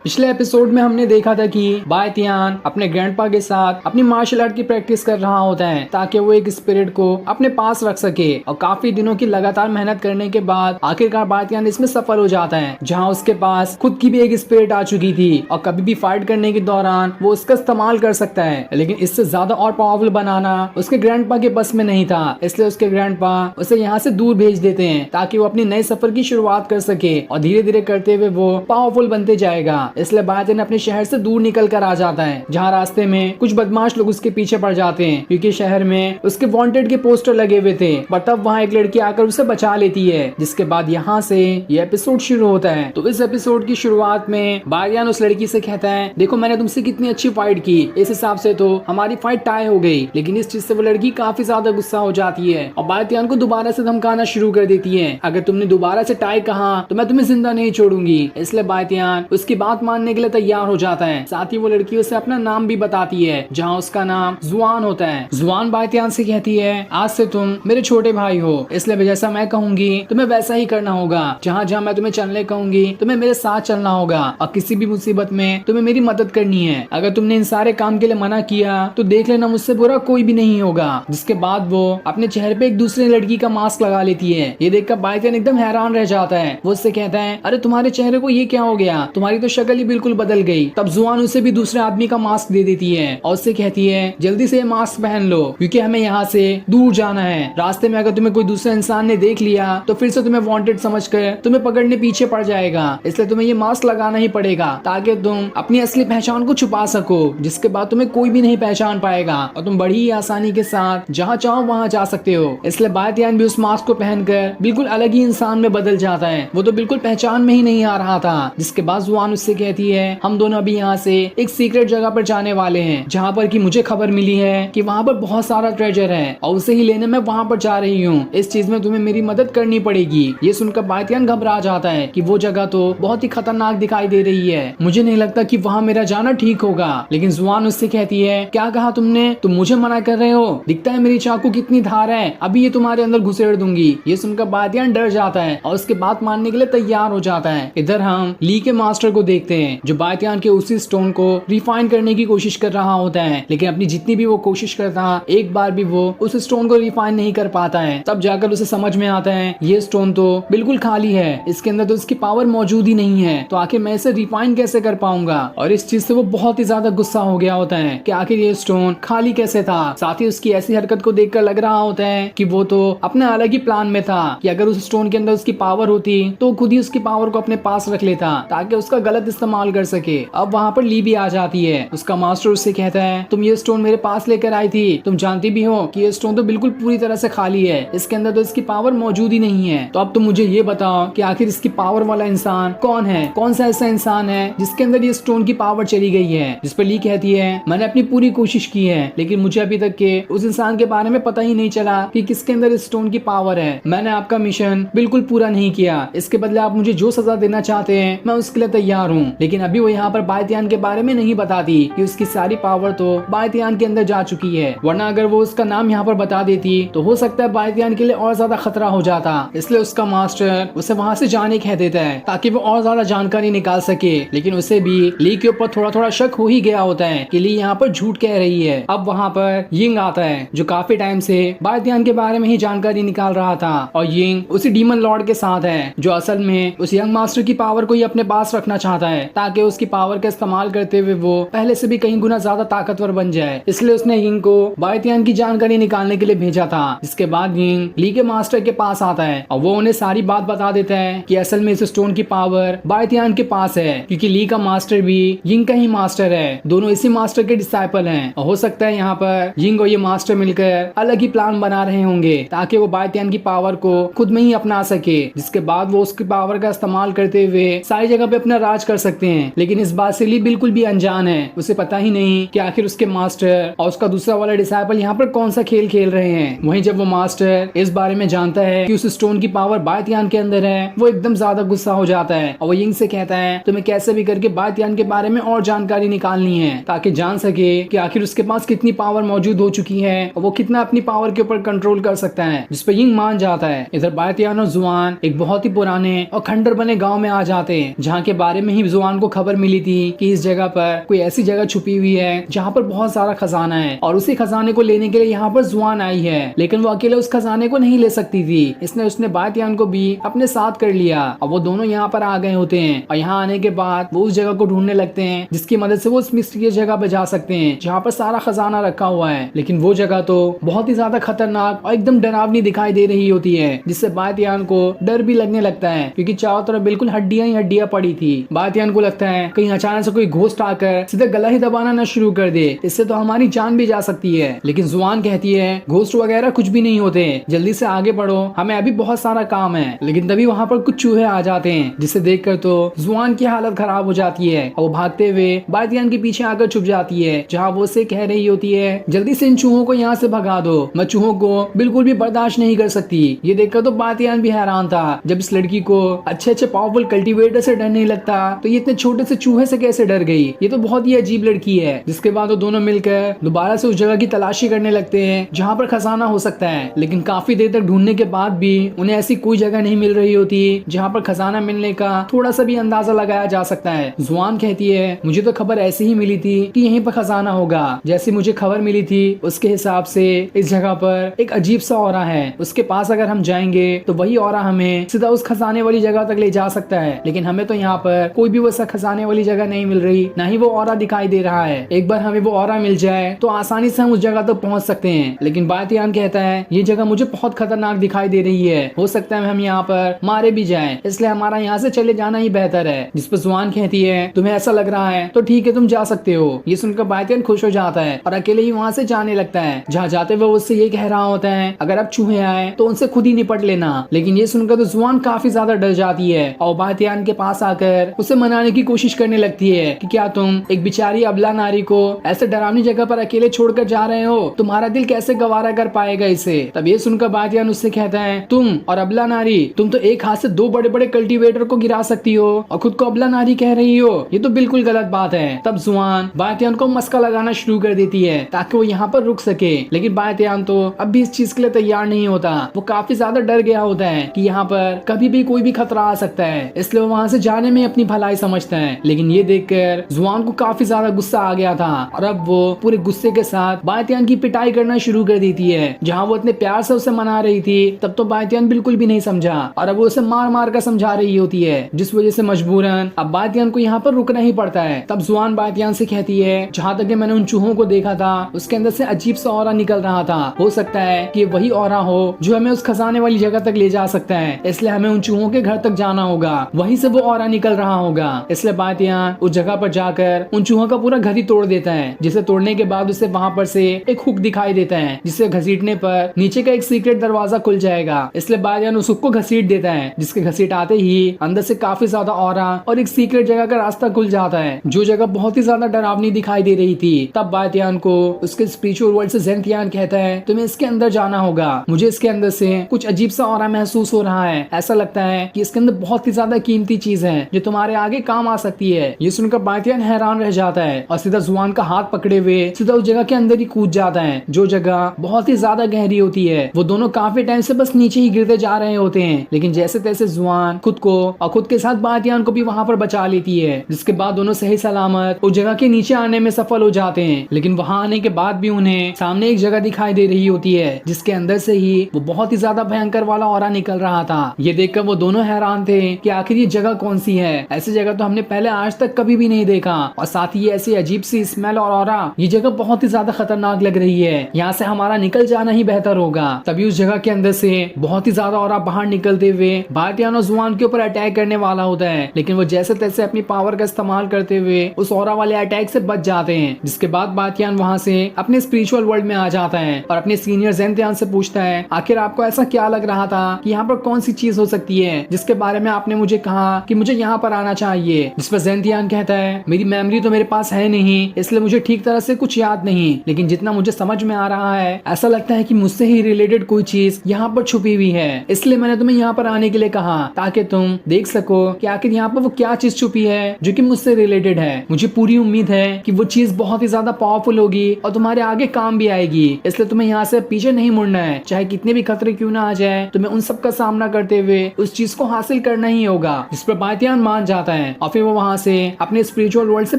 पिछले एपिसोड में हमने देखा था कि बायतियान अपने ग्रैंडपा के साथ अपनी मार्शल आर्ट की प्रैक्टिस कर रहा होता है ताकि वो एक स्पिरिट को अपने पास रख सके। और काफी दिनों की लगातार मेहनत करने के बाद आखिरकार बायतियान इसमें सफल हो जाता है, जहाँ उसके पास खुद की भी एक स्पिरिट आ चुकी थी और कभी भी फाइट करने के दौरान वो उसका इस्तेमाल कर सकता है। लेकिन इससे ज्यादा और पावरफुल बनाना उसके ग्रैंडपा के बस में नहीं था, इसलिए उसके ग्रैंडपा उसे यहाँ से दूर भेज देते हैं ताकि वो अपनी नए सफर की शुरुआत कर सके और धीरे धीरे करते हुए वो पावरफुल बनते जाएगा। इसलिए बायतियान अपने शहर से दूर निकल कर आ जाता है, जहाँ रास्ते में कुछ बदमाश लोग उसके पीछे पड़ जाते हैं क्योंकि शहर में उसके वांटेड के पोस्टर लगे हुए थे। पर तब वहाँ एक लड़की आकर उसे बचा लेती है, जिसके बाद यहाँ से ये एपिसोड शुरू होता है। तो इस एपिसोड की शुरुआत में बायतियान उस लड़की से कहता है, देखो मैंने तुमसे कितनी अच्छी फाइट की, इस हिसाब से तो हमारी फाइट टाई हो गई। लेकिन इस चीज से वो लड़की काफी ज्यादा गुस्सा हो जाती है और बायतियान को दोबारा से धमकाना शुरू कर देती है, अगर तुमने दोबारा से टाई कहा तो मैं तुम्हें जिंदा नहीं छोड़ूंगी। इसलिए बायतियान उसकी बात मानने के लिए तैयार हो जाता है। साथ ही वो लड़की उसे अपना नाम भी बताती है, जहाँ उसका नाम जुआन होता है। जुआन बायतियान से कहती है, आज से तुम मेरे छोटे भाई हो, इसलिए जैसा मैं कहूंगी तुम्हें वैसा ही करना होगा। जहाँ जहाँ मैं तुम्हें चलने कहूंगी तुम्हें मेरे साथ चलना होगा और किसी भी मुसीबत में तुम्हें मेरी मदद करनी है। अगर तुमने इन सारे काम के लिए मना किया तो देख लेना मुझसे बुरा कोई भी नहीं होगा। जिसके बाद वो अपने चेहरे पे एक दूसरी लड़की का मास्क लगा लेती है। ये देखकर बायतियान एकदम हैरान रह जाता है। वो उससे कहता है, अरे तुम्हारे चेहरे को ये क्या हो गया, तुम्हारी तो शक्ल ही बिल्कुल बदल गई। तब जुआन उसे भी दूसरे आदमी का मास्क दे देती है और उससे कहती है, जल्दी से मास्क पहन लो क्योंकि हमें यहाँ से दूर जाना है। रास्ते में अगर तुम्हें कोई दूसरा इंसान ने देख लिया तो फिर से तुम्हें वांटेड समझकर तुम्हें पकड़ने पीछे पड़ जाएगा। इसलिए तुम्हें ये मास्क लगाना ही पड़ेगा ताकि तुम अपनी असली पहचान को छुपा सको, जिसके बाद तुम्हें कोई भी नहीं पहचान पाएगा और तुम बड़ी ही आसानी के साथ जहाँ चाहो वहाँ जा सकते हो। इसलिए बायतियान भी उस मास्क को पहनकर बिल्कुल अलग ही इंसान में बदल जाता है। वो तो बिल्कुल पहचान में ही नहीं आ रहा था। जिसके बाद जुआन उससे कहती है, हम दोनों अभी यहाँ से एक सीक्रेट जगह पर जाने वाले हैं, जहाँ पर कि मुझे खबर मिली है कि वहाँ पर बहुत सारा ट्रेजर है और उसे ही लेने मैं वहाँ पर जा रही हूँ। इस चीज में तुम्हें मेरी मदद करनी पड़ेगी। ये सुनकर बायतियान घबरा जाता है कि वो जगह तो बहुत ही खतरनाक दिखाई दे रही है, मुझे नहीं लगता कि वहाँ मेरा जाना ठीक होगा। लेकिन जुआन उससे कहती है, क्या कहा तुमने, तुम मुझे मना कर रहे हो, दिखता है मेरी चाकू कितनी धार है, अभी ये तुम्हारे अंदर घुसेड़ दूंगी। ये सुनकर बायतियान डर जाता है और उसके बात मानने के लिए तैयार हो जाता है। इधर हम ली के मास्टर को देखते हैं, जो बायतियान के उसी स्टोन को रिफाइन करने की कोशिश कर रहा होता है। लेकिन अपनी जितनी भी वो कोशिश करता, एक बार भी वो उस स्टोन को रिफाइन नहीं कर पाता है। तब जाकर उसे समझ में आता है ये स्टोन तो बिल्कुल खाली है, इसके अंदर तो इसकी पावर मौजूद ही नहीं है, तो आखिर मैं इसे रिफाइन कैसे कर पाऊंगा। और इस चीज से वो बहुत ही ज्यादा गुस्सा हो गया होता है कि आखिर ये स्टोन खाली कैसे था। साथ ही उसकी ऐसी हरकत को देखकर लग रहा होता है कि वो तो अपने अलग ही प्लान में था कि अगर उस स्टोन के अंदर उसकी पावर होती तो खुद ही उसकी पावर को अपने पास रख लेता ताकि उसका गलत इस्तेमाल कर सके। अब वहाँ पर ली भी आ जाती है। उसका मास्टर उससे कहता है, तुम ये स्टोन मेरे पास लेकर आई थी, तुम जानती भी हो कि ये स्टोन तो बिल्कुल पूरी तरह से खाली है, इसके अंदर तो इसकी पावर मौजूद ही नहीं है। तो अब तुम मुझे ये बताओ कि आखिर इसकी पावर वाला इंसान कौन है, कौन सा ऐसा इंसान है जिसके अंदर ये स्टोन की पावर चली गई है। जिस पर ली कहती है, मैंने अपनी पूरी कोशिश की है लेकिन मुझे अभी तक के उस इंसान के बारे में पता ही नहीं चला कि किसके अंदर इस स्टोन की पावर है। मैंने आपका मिशन बिल्कुल पूरा नहीं किया, इसके बदले आप मुझे जो सजा देना चाहते हैं मैं उसके लिए तैयार हूँ। लेकिन अभी वो यहाँ पर बायतियान के बारे में नहीं बताती कि उसकी सारी पावर तो बायतियान के अंदर जा चुकी है, वरना अगर वो उसका नाम यहाँ पर बता देती तो हो सकता है बायतियान के लिए और ज्यादा खतरा हो जाता। इसलिए उसका मास्टर उसे वहाँ से जाने कह देता है ताकि वो और ज्यादा जानकारी निकाल सके। लेकिन उसे भी ली के ऊपर थोड़ा थोड़ा शक हो ही गया होता है कि ली यहाँ पर झूठ कह रही है। अब वहाँ पर यिंग आता है, जो काफी टाइम से बायतियान के बारे में ही जानकारी निकाल रहा था। और यिंग उसी डीमन लॉर्ड के साथ है, जो असल में उस यंग मास्टर की पावर को ही अपने पास रखना चाहता है ताकि उसकी पावर का इस्तेमाल करते हुए वो पहले से भी कहीं गुना ज्यादा ताकतवर बन जाए। इसलिए उसने यिंग को बायतियान की जानकारी निकालने के लिए भेजा था। इसके बाद यिंग ली के मास्टर के पास आता है और वो उन्हें सारी बात बता देता है कि असल में इस स्टोन की पावर बायतियान के पास है, क्योंकि ली का मास्टर भी यिंग का ही मास्टर है, दोनों इसी मास्टर के डिसाइपल हैं। और हो सकता है यहाँ पर यिंग और ये मास्टर मिलकर अलग ही प्लान बना रहे होंगे ताकि वो बायतियान की पावर को खुद में ही अपना सके, जिसके बाद वो उसकी पावर का इस्तेमाल करते हुए सारी जगह पे अपना राज कर सकते हैं। लेकिन इस बात से ली बिल्कुल भी अनजान है, उसे पता ही नहीं कि आखिर उसके मास्टर और उसका दूसरा वाला डिसाइपल यहाँ पर कौन सा खेल खेल रहे हैं। वहीं जब वो मास्टर इस बारे में जानता है कि उस स्टोन की पावर बायतियान के अंदर है, वो एकदम ज्यादा गुस्सा हो जाता है और वो यिंग से कहता है, तुम्हें कैसे भी करके बायतियान के बारे में और जानकारी निकालनी है ताकि जान सके कि आखिर उसके पास कितनी पावर मौजूद हो चुकी है और वो कितना अपनी पावर के ऊपर कंट्रोल कर सकता है। जिस पर यिंग मान जाता है। इधर बायतियान और जुआन एक बहुत ही पुराने और खंडर बने गाँव में आ जाते हैं, जहाँ के बारे में ही जुआन को खबर मिली थी कि इस जगह पर कोई ऐसी जगह छुपी हुई है जहाँ पर बहुत सारा खजाना है और उसी खजाने को लेने के लिए यहाँ पर जुआन आई है, लेकिन वो अकेले उस खजाने को नहीं ले सकती थी, इसने उसने बातियान को भी अपने साथ कर लिया और वो दोनों यहाँ पर आ गए होते हैं। और यहाँ आने के बाद वो उस जगह को ढूंढने लगते हैं जिसकी मदद से वो उस मिस्टीरियस जगह पे जा सकते हैं जहाँ पर सारा खजाना रखा हुआ है। लेकिन वो जगह तो बहुत ही ज्यादा खतरनाक और एकदम डरावनी दिखाई दे रही होती है, जिससे बातियान को डर भी लगने लगता है क्योंकि चारों तरफ बिल्कुल हड्डियां ही हड्डियां पड़ी थी। बातियान को लगता है कहीं अचानक से कोई घोस्ट आकर सीधे गला ही दबाना न शुरू कर दे, इससे तो हमारी जान भी जा सकती है। लेकिन जुआन कहती है घोस्ट वगैरह कुछ भी नहीं होते, जल्दी से आगे बढ़ो, हमें अभी बहुत सारा काम है। लेकिन तभी वहाँ पर कुछ चूहे आ जाते हैं जिसे देखकर तो जुआन की हालत खराब हो जाती है और वो भागते हुए बातियान के पीछे आकर छुप जाती है, जहाँ वो उसे कह रही होती है जल्दी से इन चूहों को यहाँ से भगा दो, मैं चूहों को बिल्कुल भी बर्दाश्त नहीं कर सकती। ये देखकर तो बातियान भी हैरान था, जब इस लड़की को अच्छे अच्छे पावरफुल कल्टीवेटर से डर नहीं लगता तो ये इतने छोटे से चूहे से कैसे डर गई, ये तो बहुत ही अजीब लड़की है। जिसके बाद वो दोनों मिलकर दोबारा से उस जगह की तलाशी करने लगते हैं जहाँ पर खजाना हो सकता है। लेकिन काफी देर तक ढूंढने के बाद भी उन्हें ऐसी कोई जगह नहीं मिल रही होती जहाँ पर खजाना मिलने का थोड़ा सा भी अंदाजा लगाया जा सकता है। जुआन कहती है मुझे तो खबर ऐसे ही मिली थी कि यहीं पर खजाना होगा, जैसी मुझे खबर मिली थी उसके हिसाब से इस जगह पर एक अजीब सा ऑरा है, उसके पास अगर हम जाएंगे तो वही ऑरा हमें सीधा उस खजाने वाली जगह तक ले जा सकता है। लेकिन हमें तो यहाँ पर कोई भी वैसा खजाने वाली जगह नहीं मिल रही, ना ही वो ऑरा दिखाई दे रहा है। एक बार हमें वो ऑरा मिल जाए तो आसानी से हम उस जगह तक पहुंच सकते हैं। लेकिन बातियान कहता है ये जगह मुझे बहुत खतरनाक दिखाई दे रही है, हो सकता है हम यहाँ पर मारे भी जाएं, इसलिए हमारा यहाँ से चले जाना ही बेहतर है। जिस पर जुआन कहती है तुम्हें ऐसा लग रहा है तो ठीक है तुम जा सकते हो। ये सुनकर बातियान खुश हो जाता है और अकेले ही वहाँ से जाने लगता है। जहाँ जाते हुए उससे ये कह रहा होता है अगर अब चूहे आए तो उनसे खुद ही निपट लेना। लेकिन ये सुनकर तो जुआन काफी ज्यादा डर जाती है और बातियान के पास आकर उसे मनाने की कोशिश करने लगती है कि क्या तुम एक बेचारी अबला नारी को ऐसे डरावनी जगह पर अकेले छोड़कर जा रहे हो, तुम्हारा दिल कैसे गवारा कर पाएगा इसे। तब ये सुनकर बातियान उससे कहता है तुम और अबला नारी, तुम तो एक हाथ से दो बड़े बड़े कल्टीवेटर को गिरा सकती हो और खुद को अबला नारी कह रही हो, ये तो बिल्कुल गलत बात है। तब जुआन बातियान को मस्का लगाना शुरू कर देती है ताकि वो यहाँ पर रुक सके। लेकिन बातियान तो अब भी इस चीज के लिए तैयार नहीं होता, वो काफी ज्यादा डर गया होता है कि यहाँ पर कभी भी कोई भी खतरा आ सकता है, इसलिए वो वहाँ से जाने में अपनी भलाई समझता है। लेकिन ये देखकर जुआन को काफी ज्यादा गुस्सा आ गया था और अब वो पूरे गुस्से के साथ बातियान की पिटाई करना शुरू कर देती है। जहाँ वो इतने प्यार से उसे मना रही थी तब तो बातियान बिल्कुल भी नहीं समझा और अब वो उसे मार मार कर समझा रही होती है, जिस वजह से मजबूरन अब बातियान को यहाँ पर रुकना ही पड़ता है। तब जुआन बातियान से कहती है जहाँ तक मैंने उन चूहों को देखा था उसके अंदर से अजीब सा ऑरा निकल रहा था, हो सकता है कि वही ऑरा हो जो हमें उस खजाने वाली जगह तक ले जा सकता है, इसलिए हमें उन चूहों के घर तक जाना होगा, वहीं से वो ऑरा निकल रहा होगा। इसलिए बातियान उस जगह पर जाकर उन चूहों का पूरा घर ही तोड़ देता है, जिसे तोड़ने के बाद उसे वहाँ पर से एक हुक दिखाई देता है जिसे घसीटने पर नीचे का एक सीक्रेट दरवाजा खुल जाएगा। इसलिए बातियान उस हुक को घसीट देता है, जिसके घसीट आते ही अंदर से काफी ज्यादा ऑरा और एक सीक्रेट जगह का रास्ता खुल जाता है, जो जगह बहुत ही ज्यादा डरावनी दिखाई दे रही थी। तब बातियान को उसके स्पिरिचुअल वर्ल्ड से ज़ेंथियान कहता है तुम्हें इसके अंदर जाना होगा, मुझे इसके अंदर से कुछ अजीब सा ऑरा महसूस हो रहा है, ऐसा लगता है कि इसके अंदर बहुत ही ज्यादा कीमती चीज है जो तुम्हारे आगे काम आ सकती है। ये सुनकर बातियान हैरान रह जाता है और सीधा जुआन का हाथ पकड़े हुए सीधा उस जगह के अंदर ही कूद जाता है, जो जगह बहुत ही ज्यादा गहरी होती है। वो दोनों काफी टाइम से बस नीचे ही गिरते जा रहे होते हैं, लेकिन जैसे तैसे जुआन खुद को और खुद के साथ बातियान को भी वहाँ पर बचा लेती है, जिसके बाद दोनों सही सलामत उस जगह के नीचे आने में सफल हो जाते हैं। लेकिन वहाँ आने के बाद भी उन्हें सामने एक जगह दिखाई दे रही होती है जिसके अंदर से ही वो बहुत ही ज्यादा भयंकर वाला ऑरा निकल रहा था। ये देखकर वो दोनों हैरान थे कि आखिर ये जगह कौन सी है, ऐसी जगह तो हमने पहले आज तक कभी भी नहीं देखा, और साथ ही ऐसी अजीब सी स्मेल और ऑरा, ये जगह बहुत ही ज्यादा खतरनाक लग रही है, यहाँ से हमारा निकल जाना ही बेहतर होगा। तभी उस जगह के अंदर से बहुत ही ज्यादा ऑरा बाहर निकलते हुए बातियान और जुआन के ऊपर अटैक करने वाला होता है, लेकिन वो जैसे तैसे अपनी पावर का इस्तेमाल करते हुए उस ऑरा वाले अटैक से बच जाते हैं। जिसके बाद बातियान वहाँ से अपने स्पिरिचुअल वर्ल्ड में आ जाता है और अपने सीनियर ज़ेंथियान से पूछता है आखिर आपको ऐसा क्या लग रहा था कि यहाँ पर कौन सी चीज हो सकती है जिसके बारे में आपने मुझे कहा कि मुझे यहाँ पर आना चाहिए। जिस पर ज़ेंथियान कहता है मेरी मेमोरी तो मेरे पास है नहीं, इसलिए मुझे ठीक तरह से कुछ याद नहीं, लेकिन जितना मुझे समझ में आ रहा है ऐसा लगता है कि मुझसे ही रिलेटेड कोई चीज यहाँ पर छुपी हुई है, इसलिए मैंने तुम्हें यहाँ पर आने के लिए कहा ताकि तुम देख सको कि आखिर यहाँ पर वो क्या चीज छुपी है जो कि मुझसे रिलेटेड है। मुझे पूरी उम्मीद है कि वो चीज बहुत ही ज्यादा पावरफुल होगी और तुम्हारे आगे काम भी आएगी, इसलिए तुम्हें यहाँ से पीछे नहीं मुड़ना है, चाहे कितने भी खतरे क्यों ना आ जाए, तुम्हें उन सब का सामना करते हुए उस चीज को हासिल करना ही होगा। इस पर बातियान मान जाता है है और फिर वो वहाँ से अपने स्पिरिचुअल वर्ल्ड से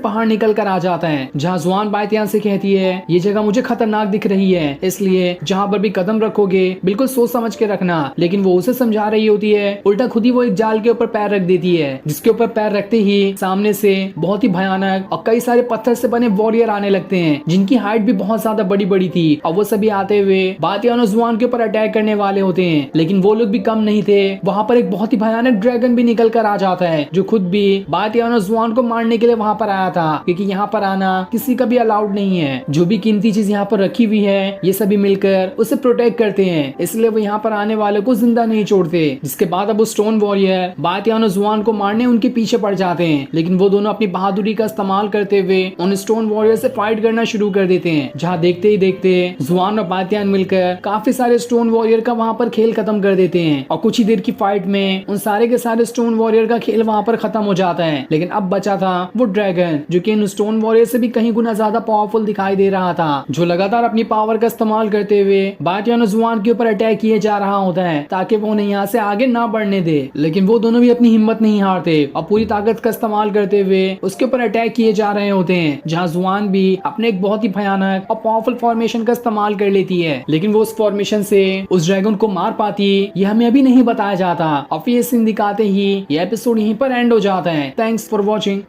बाहर निकल कर आ जाता है, जहाँ जुआन बायतियान से कहती है ये जगह मुझे खतरनाक दिख रही है, इसलिए जहाँ पर भी कदम रखोगे बिल्कुल सोच समझ के रखना। लेकिन वो उसे समझा रही होती है, उल्टा खुद ही वो एक जाल के ऊपर पैर रख देती है, जिसके ऊपर पैर रखते ही सामने से बहुत ही भयानक और कई सारे पत्थर से बने वॉरियर आने लगते हैं, जिनकी हाइट भी बहुत ज्यादा बड़ी बड़ी थी और वो सभी आते हुए बायतियान और जुआन के ऊपर अटैक करने वाले होते हैं। लेकिन वो लोग भी कम नहीं थे, वहाँ पर एक बहुत ही भयानक ड्रैगन भी निकल कर आ जाता है, जो खुद भी बायतियान और जुआन को मारने के लिए वहाँ पर आया था, क्योंकि यहाँ पर आना किसी का भी अलाउड नहीं है। जो भी कीमती चीज यहाँ पर रखी हुई है ये सभी मिलकर उसे प्रोटेक्ट करते हैं, इसलिए वो यहाँ पर आने वाले को जिंदा नहीं छोड़ते। जिसके बाद अब वो स्टोन वॉरियर बायतियान और जुआन को मारने उनके पीछे पड़ जाते हैं, लेकिन वो दोनों अपनी बहादुरी का इस्तेमाल करते हुए उन स्टोन वॉरियर से फाइट करना शुरू कर देते हैं, जहाँ देखते ही देखते जुआन और बायतियान मिलकर काफी सारे स्टोन वॉरियर का वहाँ पर खेल खत्म कर देते हैं और कुछ ही देर की फाइट में उन सारे के सारे स्टोन वॉरियर का खेल वहाँ पर खत्म हो जाता है। लेकिन अब बचा था वो ड्रैगन, जो कि इन स्टोन वॉरियर से भी कहीं गुना ज्यादा पावरफुल दिखाई दे रहा था, जो लगातार अपनी पावर का इस्तेमाल करते हुए बायतियान और जुआन के ऊपर अटैक किए जा रहा होता है, ताकि वो उन्हें यहाँ से आगे ना बढ़ने दे। लेकिन वो दोनों भी अपनी हिम्मत नहीं हारते और पूरी ताकत का इस्तेमाल करते हुए उसके ऊपर अटैक किए जा रहे होते हैं, जहाँ जुआन भी अपने एक बहुत ही भयानक और पावरफुल फॉर्मेशन का इस्तेमाल कर लेती है, लेकिन वो उस फॉर्मेशन से उस ड्रैगन को मार पाती ये हमें अभी नहीं बताया जाता। और फिर ये सीन दिखाते ही ये एपिसोड यहीं पर एंड हो जाता है। Thanks for watching.